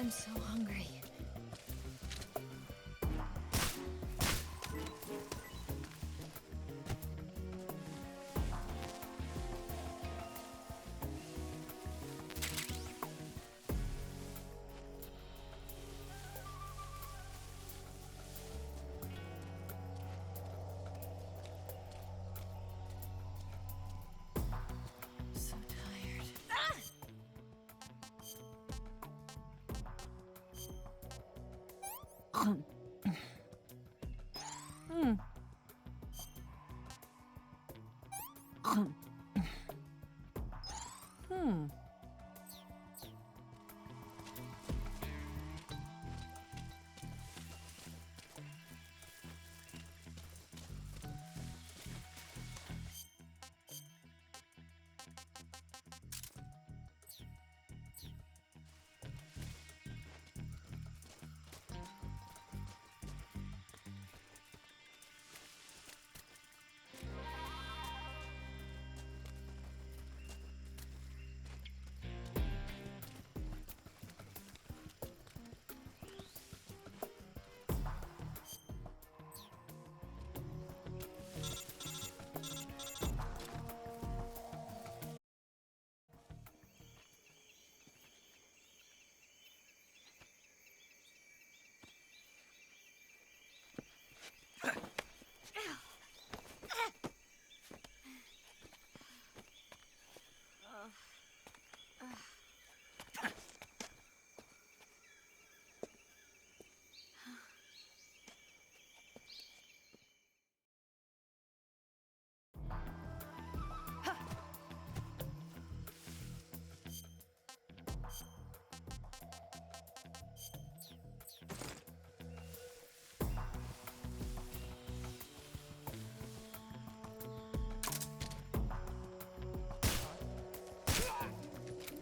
I'm so hungry. So tired.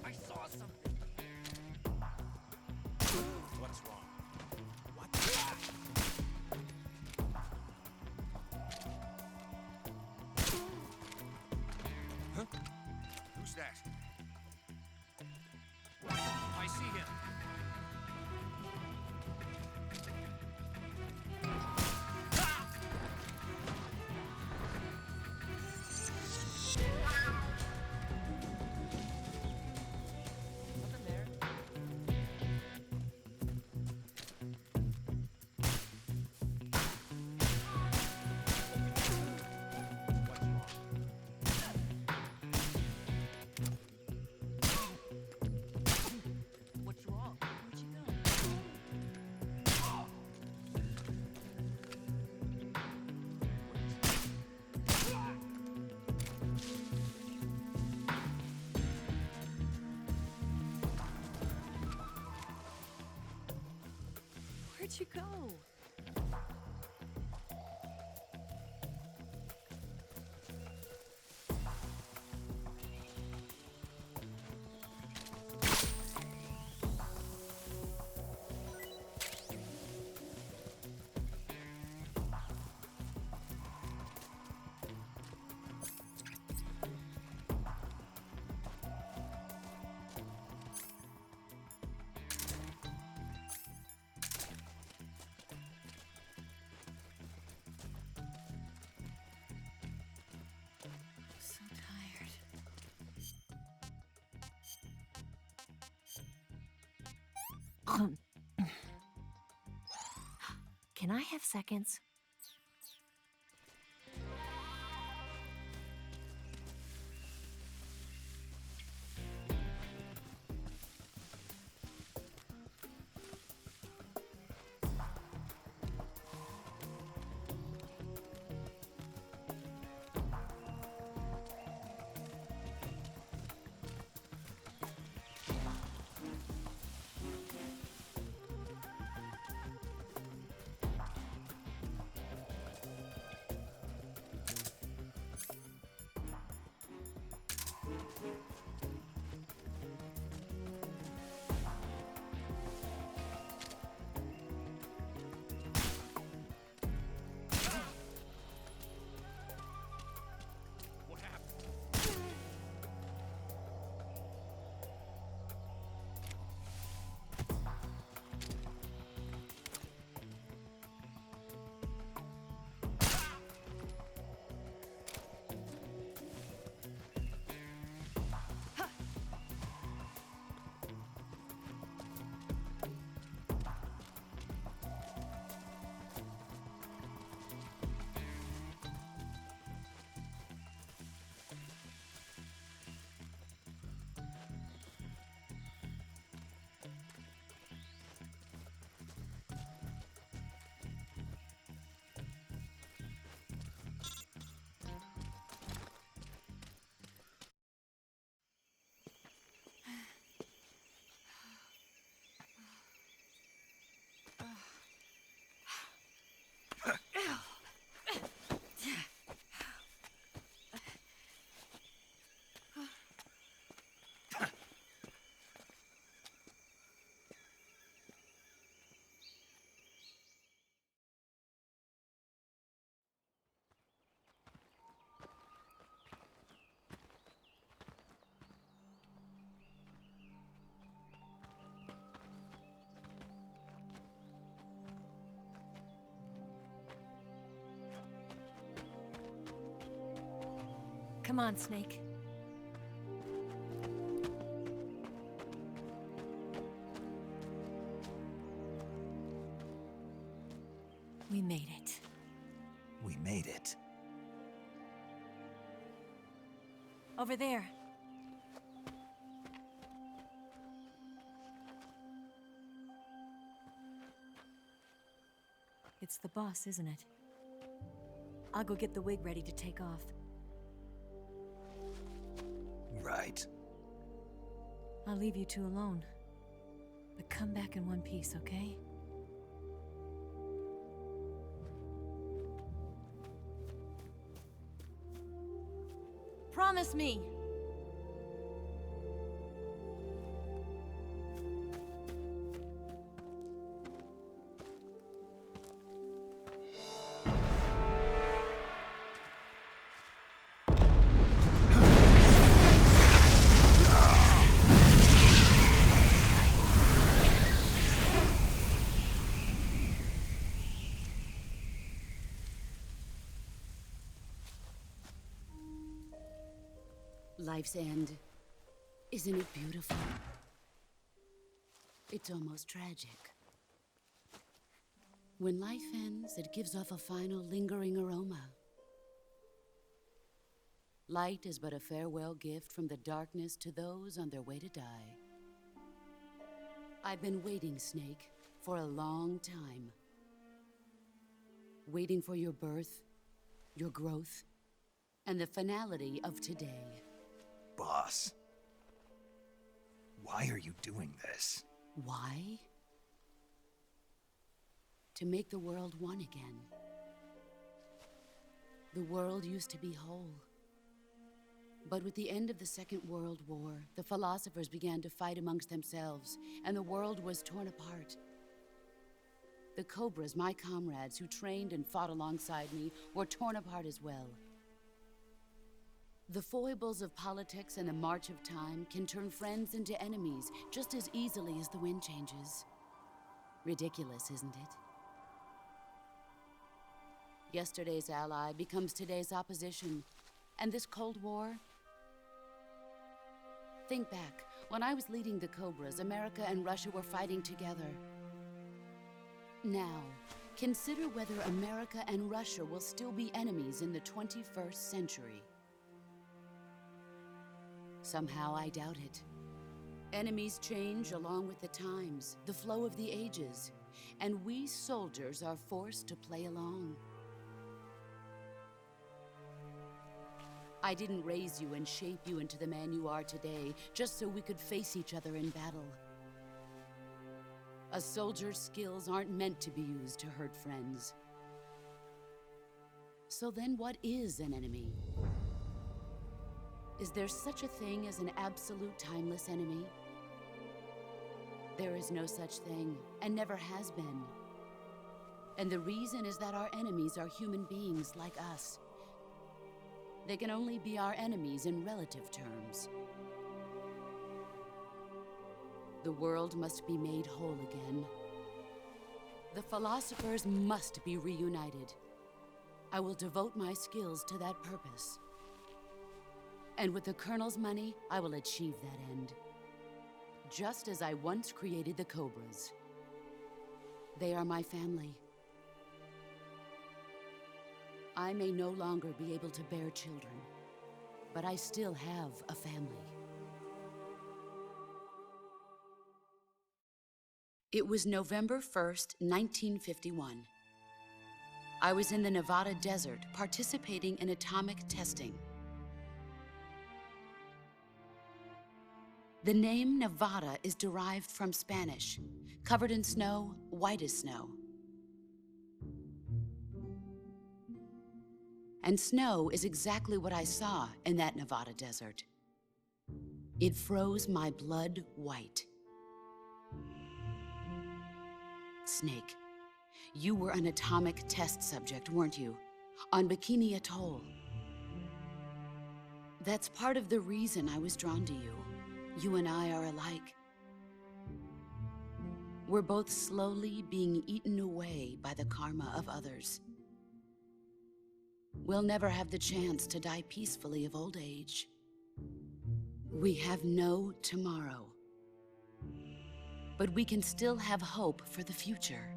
I saw something. What's wrong? What? Huh? Who's that? I see him. Nothing there. What's wrong? What's wrong? Where'd you go? Where'd you go? So tired. Can I have seconds? Come on, Snake. We made it. We made it. Over there. It's the boss, isn't it? I'll go get the wig ready to take off. Right. I'll leave you two alone. But come back in one piece, okay? Promise me! Life's end. Isn't it beautiful? It's almost tragic. When life ends, it gives off a final lingering aroma. Light is but a farewell gift from the darkness to those on their way to die. I've been waiting, Snake, for a long time. Waiting for your birth, your growth, and the finality of today. Boss. Why are you doing this? Why? To make the world one again. The world used to be whole. But with the end of the Second World War, the philosophers began to fight amongst themselves, and the world was torn apart. The Cobras, my comrades who trained and fought alongside me, were torn apart as well. The foibles of politics and the march of time can turn friends into enemies just as easily as the wind changes. Ridiculous, isn't it? Yesterday's ally becomes today's opposition, and this Cold War? Think back. When I was leading the Cobras, America and Russia were fighting together. Now, consider whether America and Russia will still be enemies in the 21st century. Somehow I doubt it. Enemies change along with the times, the flow of the ages, and we soldiers are forced to play along. I didn't raise you and shape you into the man you are today just so we could face each other in battle. A soldier's skills aren't meant to be used to hurt friends. So then what is an enemy? Is there such a thing as an absolute timeless enemy? There is no such thing, and never has been. And the reason is that our enemies are human beings like us. They can only be our enemies in relative terms. The world must be made whole again. The philosophers must be reunited. I will devote my skills to that purpose. And with the Colonel's money, I will achieve that end. Just as I once created the Cobras. They are my family. I may no longer be able to bear children, but I still have a family. It was November 1st, 1951. I was in the Nevada desert participating in atomic testing. The name Nevada is derived from Spanish, covered in snow, white as snow. And snow is exactly what I saw in that Nevada desert. It froze my blood white. Snake, you were an atomic test subject, weren't you? On Bikini Atoll. That's part of the reason I was drawn to you. You and I are alike. We're both slowly being eaten away by the karma of others. we'll never have the chance to die peacefully of old age. We have no tomorrow. But we can still have hope for the future.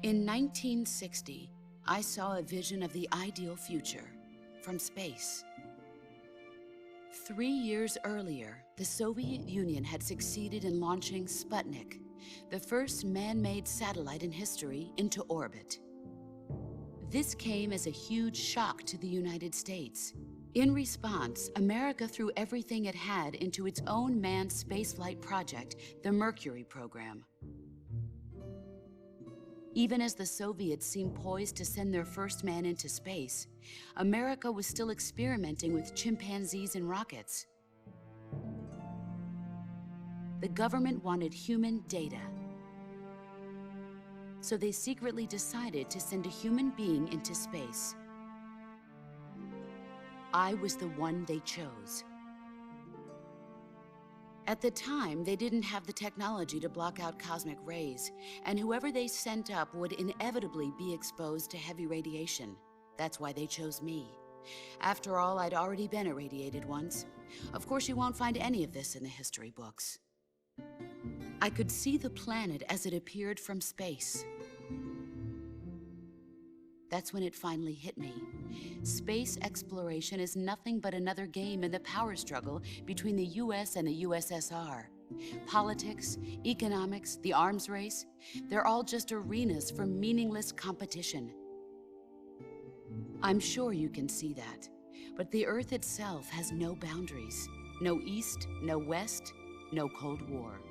In 1960, I saw a vision of the ideal future from space. 3 years earlier, the Soviet Union had succeeded in launching Sputnik, the first man-made satellite in history, into orbit. This came as a huge shock to the United States. In response, America threw everything it had into its own manned spaceflight project, the Mercury program. Even as the Soviets seemed poised to send their first man into space, America was still experimenting with chimpanzees and rockets. The government wanted human data. So they secretly decided to send a human being into space. I was the one they chose. At the time, they didn't have the technology to block out cosmic rays, and whoever they sent up would inevitably be exposed to heavy radiation. That's why they chose me. After all, I'd already been irradiated once. Of course, you won't find any of this in the history books. I could see the planet as it appeared from space. That's when it finally hit me. Space exploration is nothing but another game in the power struggle between the US and the USSR. Politics, economics, the arms race, they're all just arenas for meaningless competition. I'm sure you can see that, but the Earth itself has no boundaries. No East, no West, no Cold War.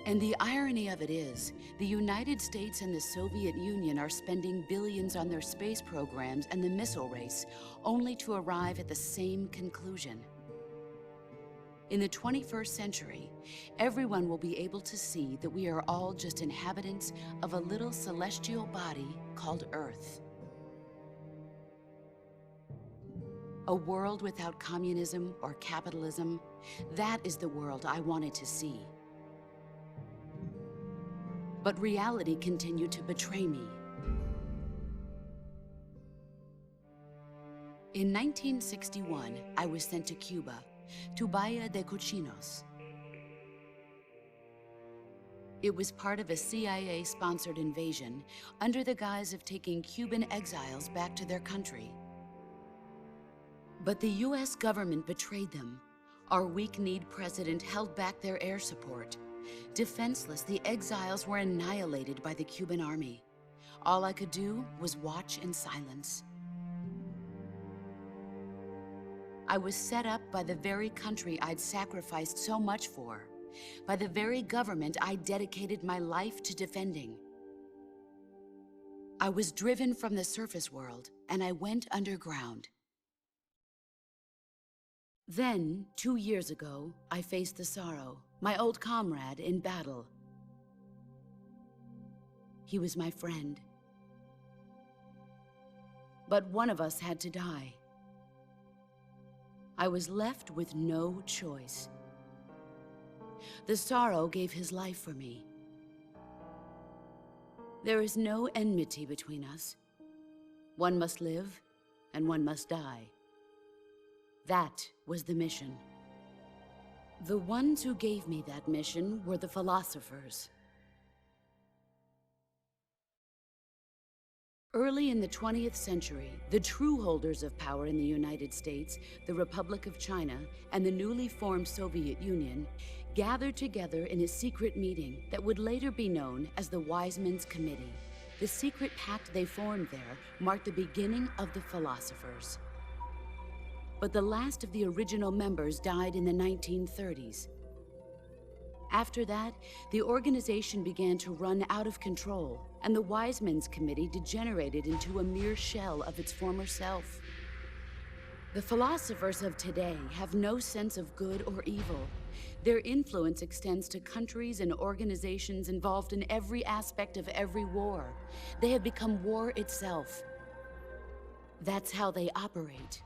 And the irony of it is, the United States and the Soviet Union are spending billions on their space programs and the missile race, only to arrive at the same conclusion. In the 21st century, everyone will be able to see that we are all just inhabitants of a little celestial body called Earth. A world without communism or capitalism, that is the world I wanted to see. But reality continued to betray me. In 1961, I was sent to Cuba, to Bahia de Cochinos. It was part of a CIA-sponsored invasion under the guise of taking Cuban exiles back to their country. But the US government betrayed them. Our weak-kneed president held back their air support. Defenseless, the exiles were annihilated by the Cuban army. All I could do was watch in silence. I was set up by the very country I'd sacrificed so much for, by the very government I dedicated my life to defending. I was driven from the surface world, and I went underground. Then, 2 years ago, I faced the Sorrow, my old comrade in battle. He was my friend. But one of us had to die. I was left with no choice. The Sorrow gave his life for me. There is no enmity between us. One must live, and one must die. That was the mission. The ones who gave me that mission were the philosophers. Early in the 20th century, the true holders of power in the United States, the Republic of China, and the newly formed Soviet Union gathered together in a secret meeting that would later be known as the Wiseman's Committee. The secret pact they formed there marked the beginning of the philosophers. But the last of the original members died in the 1930s. After that, the organization began to run out of control, and the Wiseman's Committee degenerated into a mere shell of its former self. The philosophers of today have no sense of good or evil. Their influence extends to countries and organizations involved in every aspect of every war. They have become war itself. That's how they operate.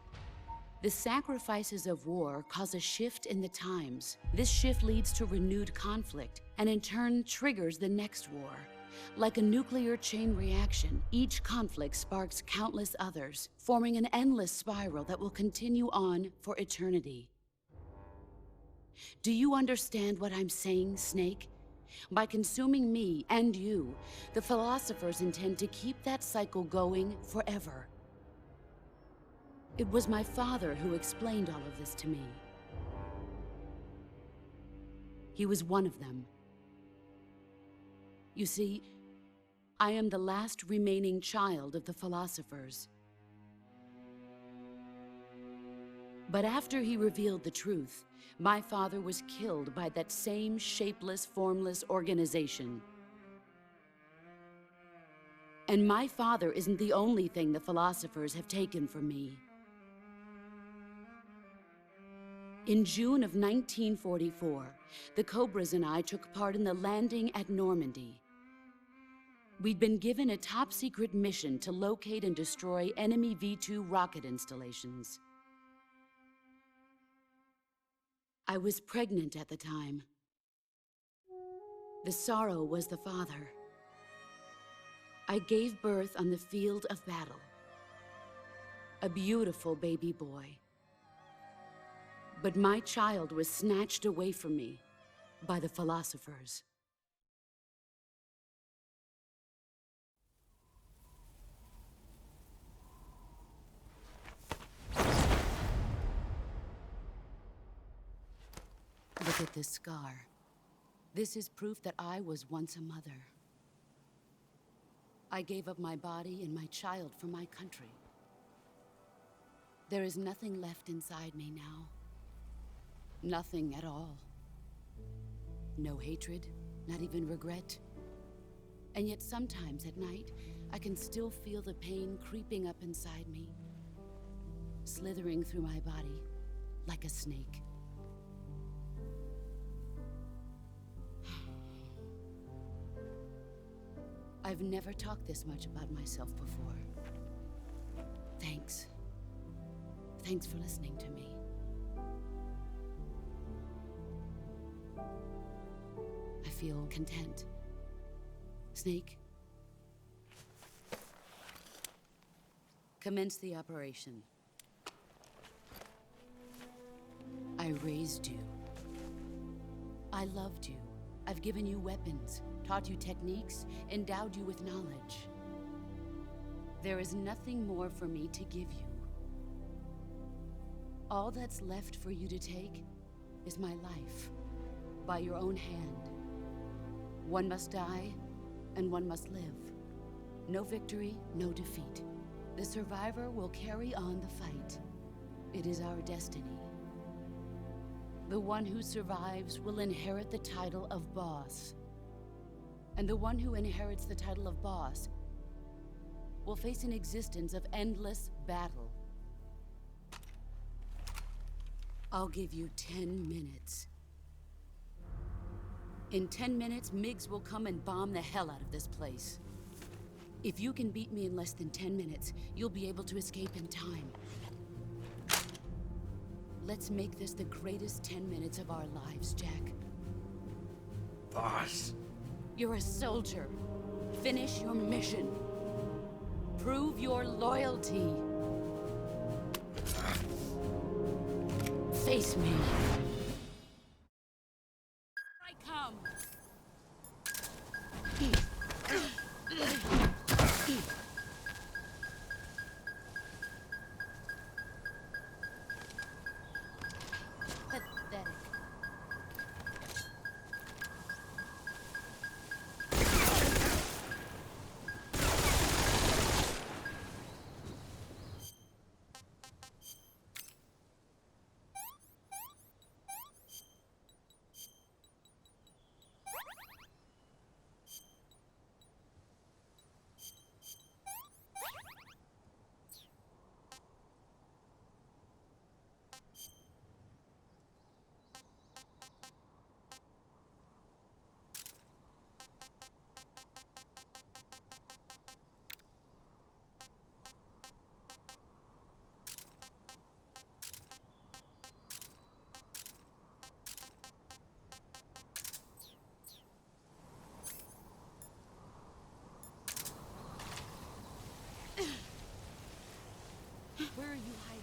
The sacrifices of war cause a shift in the times. This shift leads to renewed conflict, and in turn triggers the next war. Like a nuclear chain reaction, each conflict sparks countless others, forming an endless spiral that will continue on for eternity. Do you understand what I'm saying, Snake? By consuming me and you, the philosophers intend to keep that cycle going forever. It was my father who explained all of this to me. He was one of them. You see, I am the last remaining child of the philosophers. But after he revealed the truth, my father was killed by that same shapeless, formless organization. And my father isn't the only thing the philosophers have taken from me. In June of 1944, the Cobras and I took part in the landing at Normandy. We'd been given a top-secret mission to locate and destroy enemy V-2 rocket installations. I was pregnant at the time. The sorrow was the father. I gave birth on the field of battle. A beautiful baby boy. But my child was snatched away from me by the philosophers. Look at this scar. This is proof that I was once a mother. I gave up my body and my child for my country. There is nothing left inside me now. Nothing at all. No hatred, not even regret. And yet sometimes at night, I can still feel the pain creeping up inside me, slithering through my body like a snake. I've never talked this much about myself before. Thanks. Thanks for listening to me. I feel content. Snake? Commence the operation. I raised you. I loved you. I've given you weapons, taught you techniques, endowed you with knowledge. There is nothing more for me to give you. All that's left for you to take is my life, by your own hand. One must die, and one must live. No victory, no defeat. The survivor will carry on the fight. It is our destiny. The one who survives will inherit the title of boss. And the one who inherits the title of boss will face an existence of endless battle. I'll give you 10 minutes. In 10 minutes, MiGs will come and bomb the hell out of this place. If you can beat me in less than 10 minutes, you'll be able to escape in time. Let's make this the greatest 10 minutes of our lives, Jack. Boss. You're a soldier. Finish your mission. Prove your loyalty. Face me. I come. Pathetic. Where are you hiding?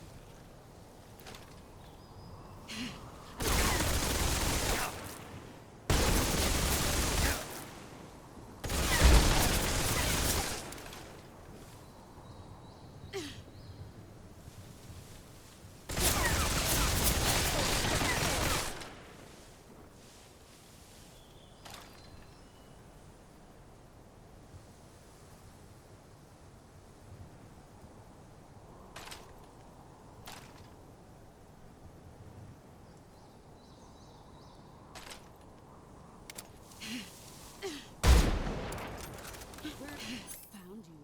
Where found you?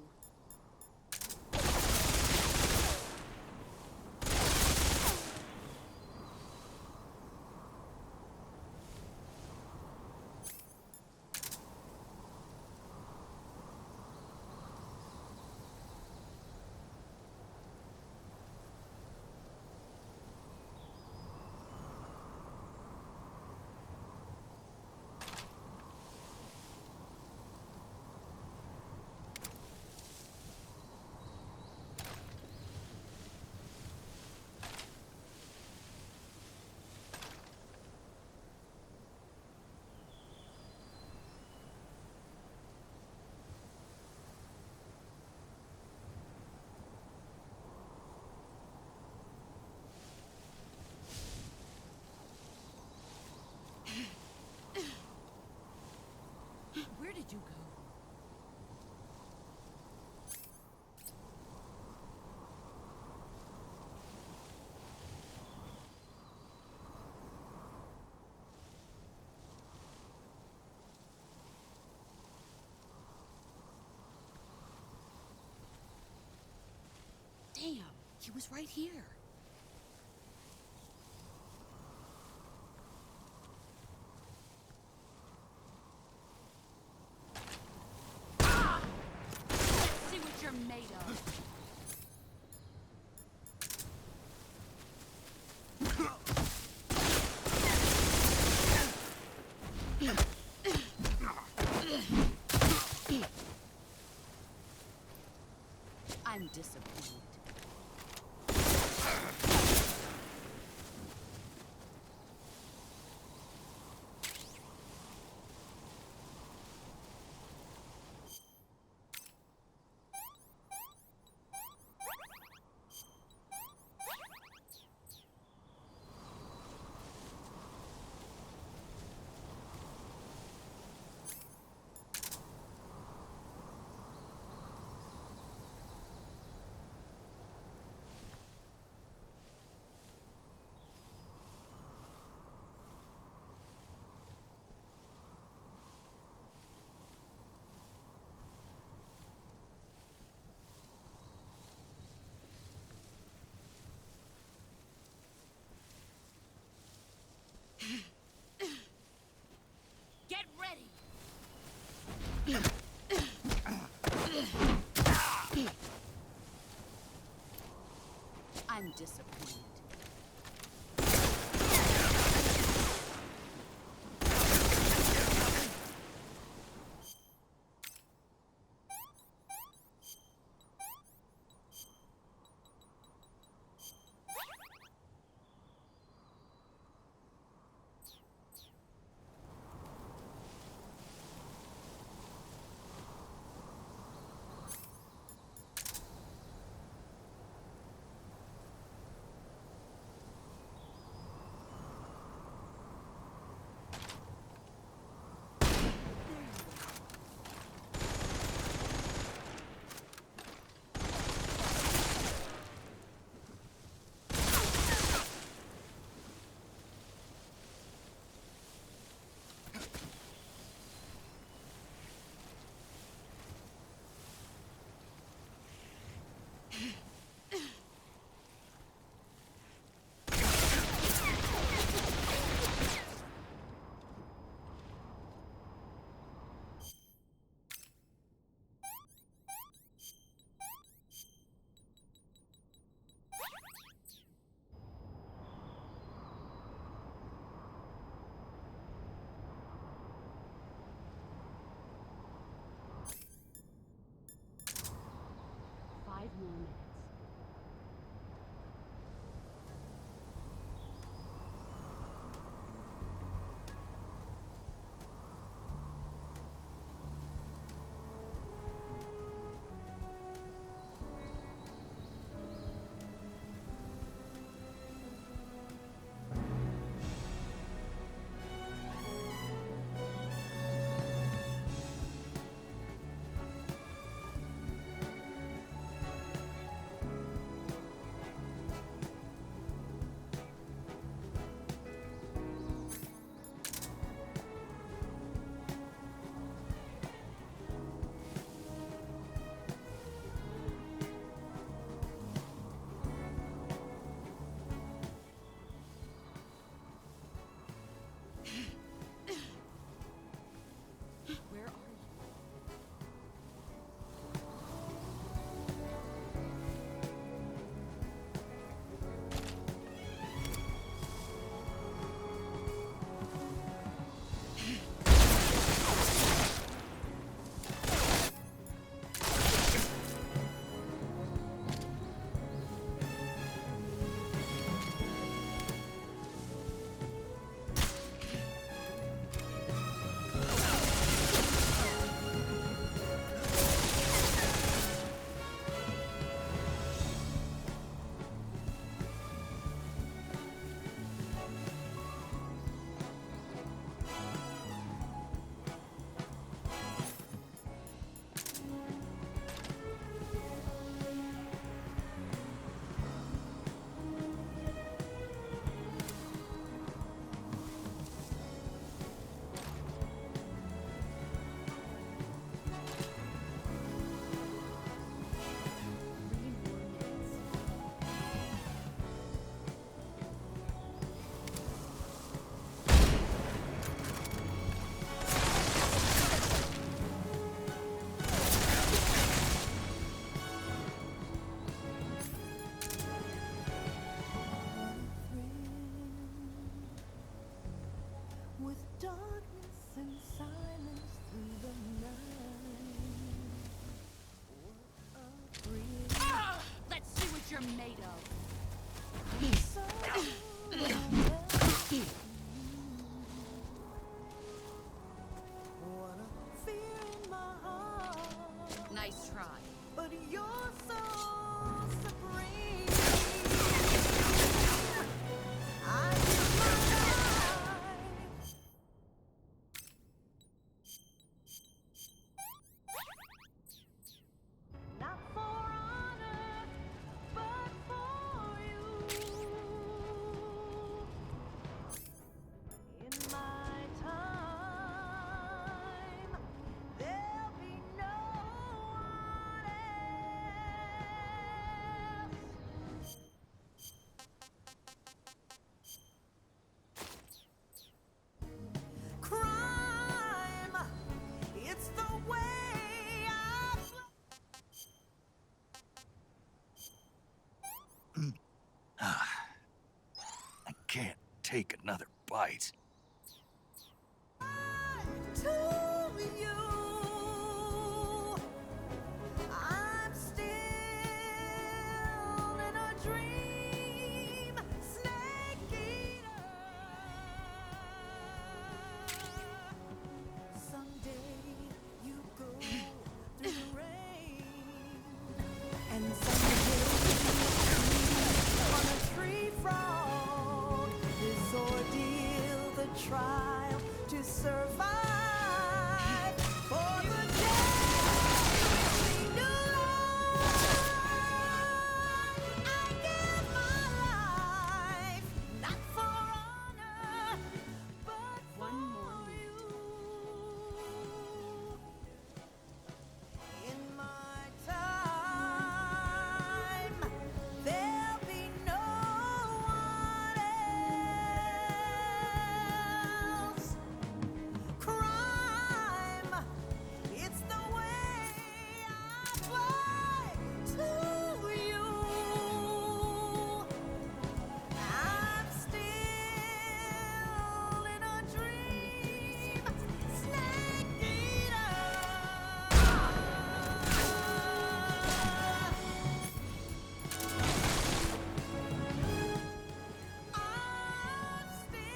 Where did you go? Damn, he was right here. Let's see what you're made of. I'm disappointed. Get ready! I'm disappointed. take another bite. To you, I'm still in a dream, snake eater. Someday you go through the rain, and someday on a tree frog, this ordeal, the trial to survive. For the day we knew life, I give my life, not for honor, but One more for minute. you. In my time, there'll be no one else. Crime, it's the way I fly to you. I'm still in a dream, snake eater. I'm still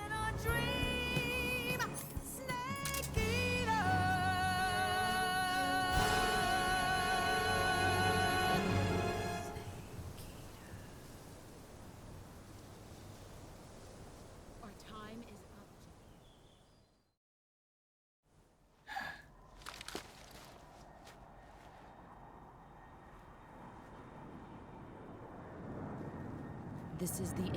in a dream, snake eater. Our time is up, Gideon. This is the end.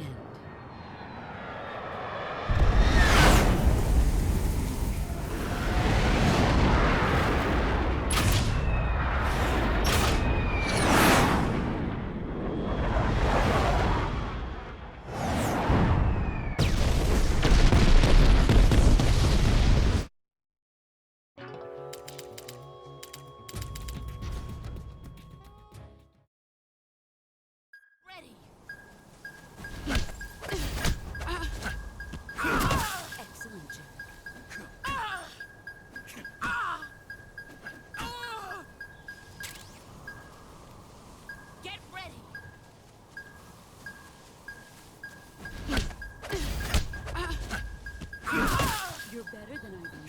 Ready. Excellent, Jack. Get ready. You're better than I remember.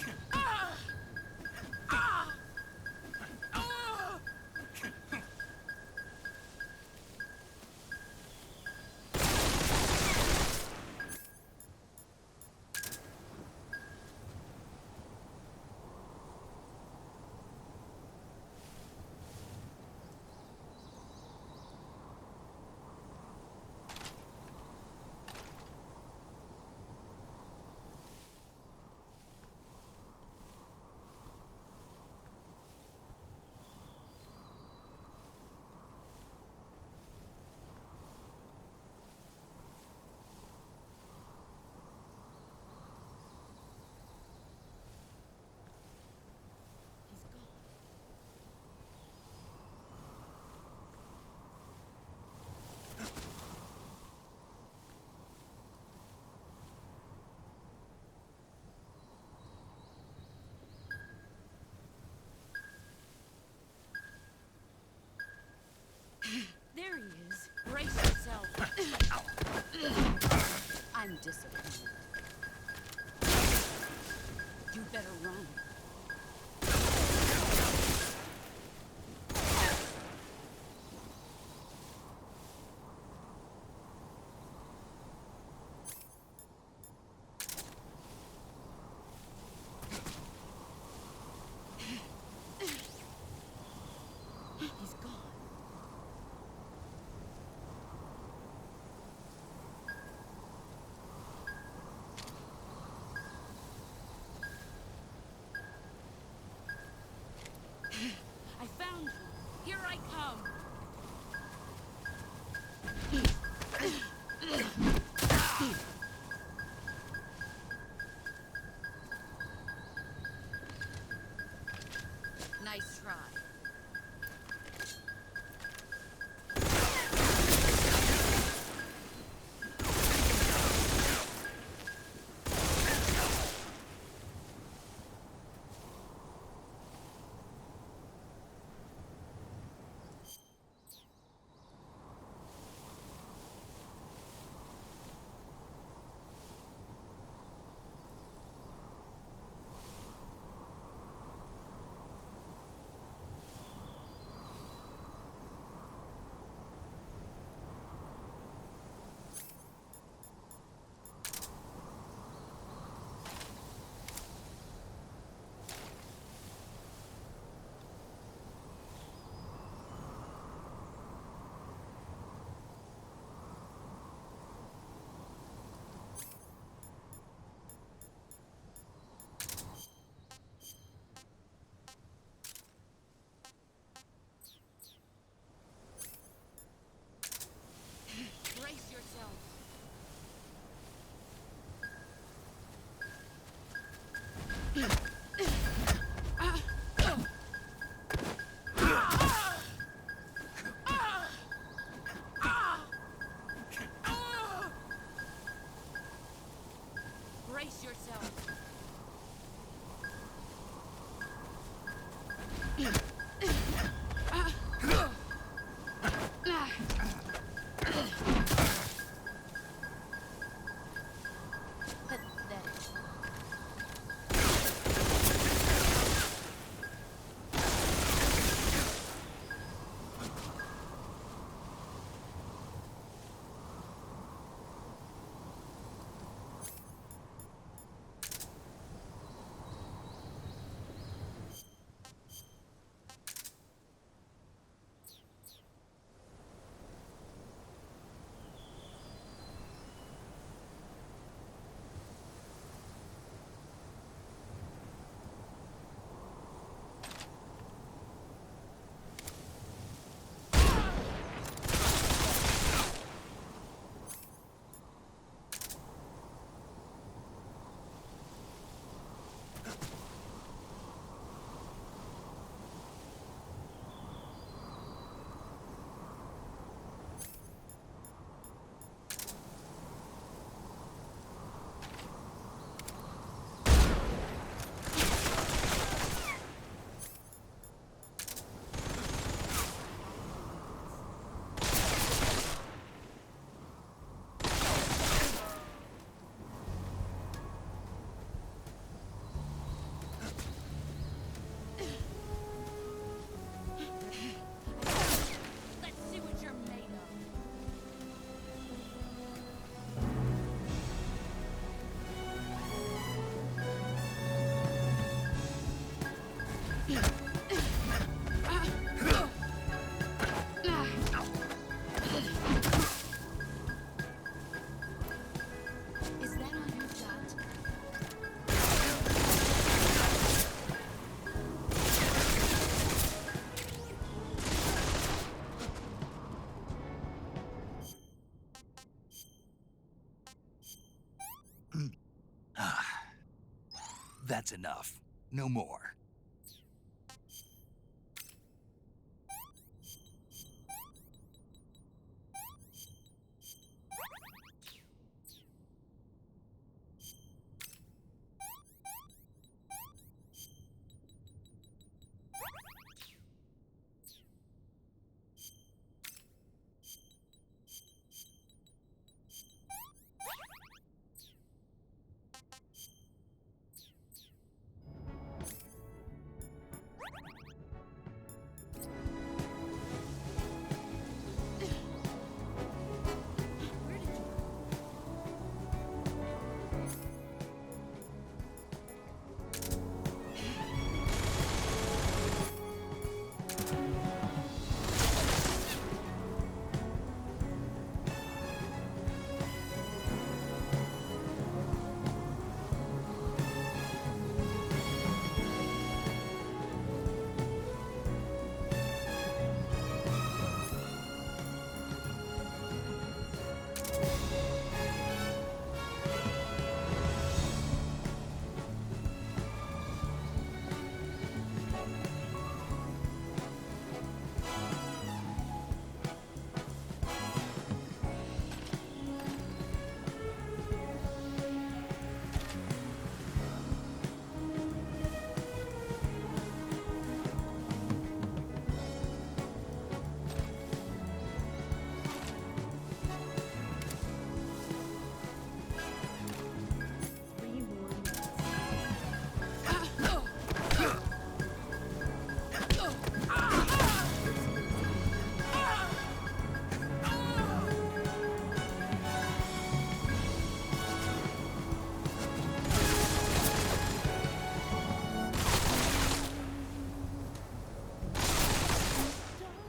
He's gone. There he is. Brace yourself. I'm disappointed. You better run. He's gone. I found you. Here I come. Nice try. That's enough. No more.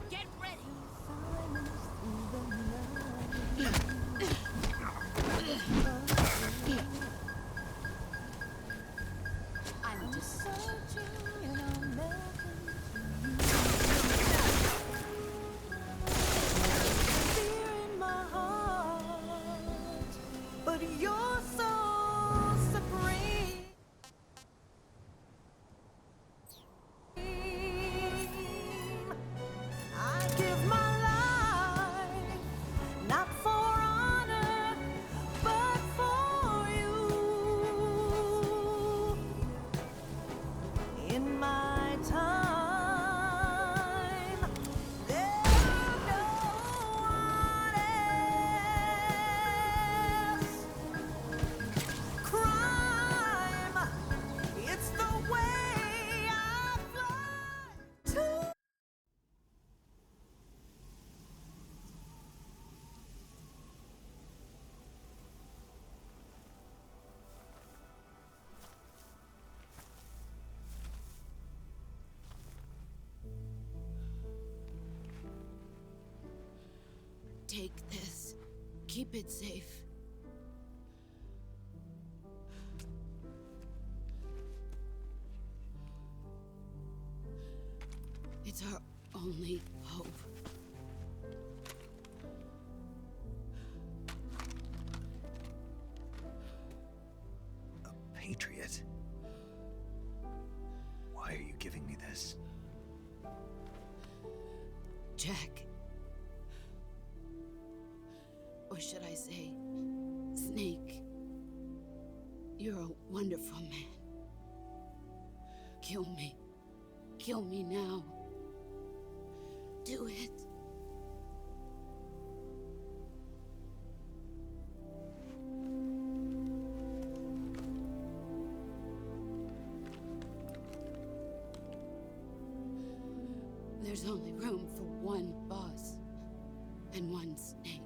Get ready! I'm just Fear in my heart, but you're so supreme. I give my life not for honor, but for you. In my time, there's no one else. Crime, it's the way I fly to. take this. Keep it safe. It's our only hope. A patriot? Why are you giving me this? Jack. Or should I say, Snake. You're a wonderful man. Kill me. Kill me now. Do it. There's only room for one boss and one snake.